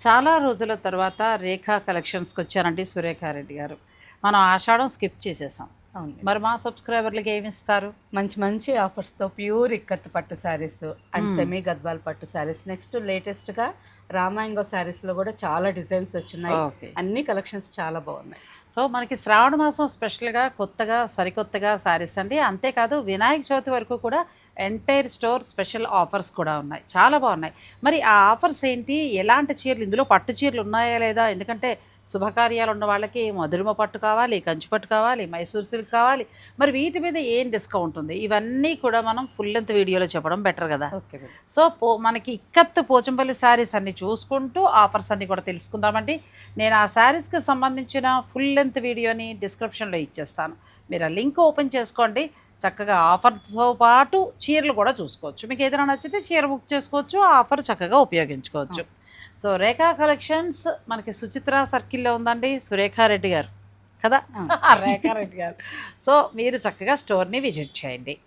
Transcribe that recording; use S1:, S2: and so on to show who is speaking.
S1: చాలా రోజుల తర్వాత రేఖా కలెక్షన్స్కి వచ్చారండి సురేఖారెడ్డి గారు. మనం ఆషాఢం స్కిప్ చేసేసాం.
S2: అవును.
S1: మరి మా సబ్స్క్రైబర్లకి ఏమి ఇస్తారు?
S2: మంచి మంచి ఆఫర్స్తో ప్యూర్ ఇక్కత్ పట్టు శారీస్ అండ్ సెమీ గద్వాల్ పట్టు శారీస్. నెక్స్ట్ లేటెస్ట్గా రామాయంగో శారీస్లో కూడా చాలా డిజైన్స్ వచ్చినాయి.
S1: ఓకే.
S2: అన్ని కలెక్షన్స్ చాలా బాగున్నాయి.
S1: సో మనకి శ్రావణ మాసం స్పెషల్గా కొత్తగా సరికొత్తగా శారీస్ అండి. అంతేకాదు వినాయక చవితి వరకు కూడా ఎంటైర్ స్టోర్ స్పెషల్ ఆఫర్స్ కూడా ఉన్నాయి, చాలా బాగున్నాయి. మరి ఆ ఆఫర్స్ ఏంటి, ఎలాంటి చీరలు, ఇందులో పట్టు చీరలు ఉన్నాయా లేదా? ఎందుకంటే శుభకార్యాలు ఉన్న వాళ్ళకి మధురిమ పట్టు కావాలి, కంచి పట్టు కావాలి, మైసూర్ సిల్క్ కావాలి. మరి వీటి మీద ఏం డిస్కౌంట్ ఉంది, ఇవన్నీ కూడా మనం ఫుల్ లెంత్ వీడియోలో చెప్పడం బెటర్ కదా.
S2: ఓకే.
S1: సో మనకి ఇక్కత్ పోచంపల్లి శారీస్ అన్ని చూసుకుంటూ ఆఫర్స్ అన్ని కూడా తెలుసుకుందామండి. నేను ఆ శారీస్కి సంబంధించిన ఫుల్ లెంత్ వీడియోని డిస్క్రిప్షన్లో ఇచ్చేస్తాను. మీరు ఆ లింక్ ఓపెన్ చేసుకోండి. చక్కగా ఆఫర్తో పాటు చీరలు కూడా చూసుకోవచ్చు. మీకు ఏదైనా నచ్చితే చీర బుక్ చేసుకోవచ్చు, ఆ ఆఫర్ చక్కగా ఉపయోగించుకోవచ్చు. సో రేఖా కలెక్షన్స్ మనకి సుచిత్ర సర్కిల్లో ఉందండి, సురేఖారెడ్డి గారు కదా. రేఖారెడ్డి గారు. సో మీరు చక్కగా స్టోర్ని విజిట్ చేయండి.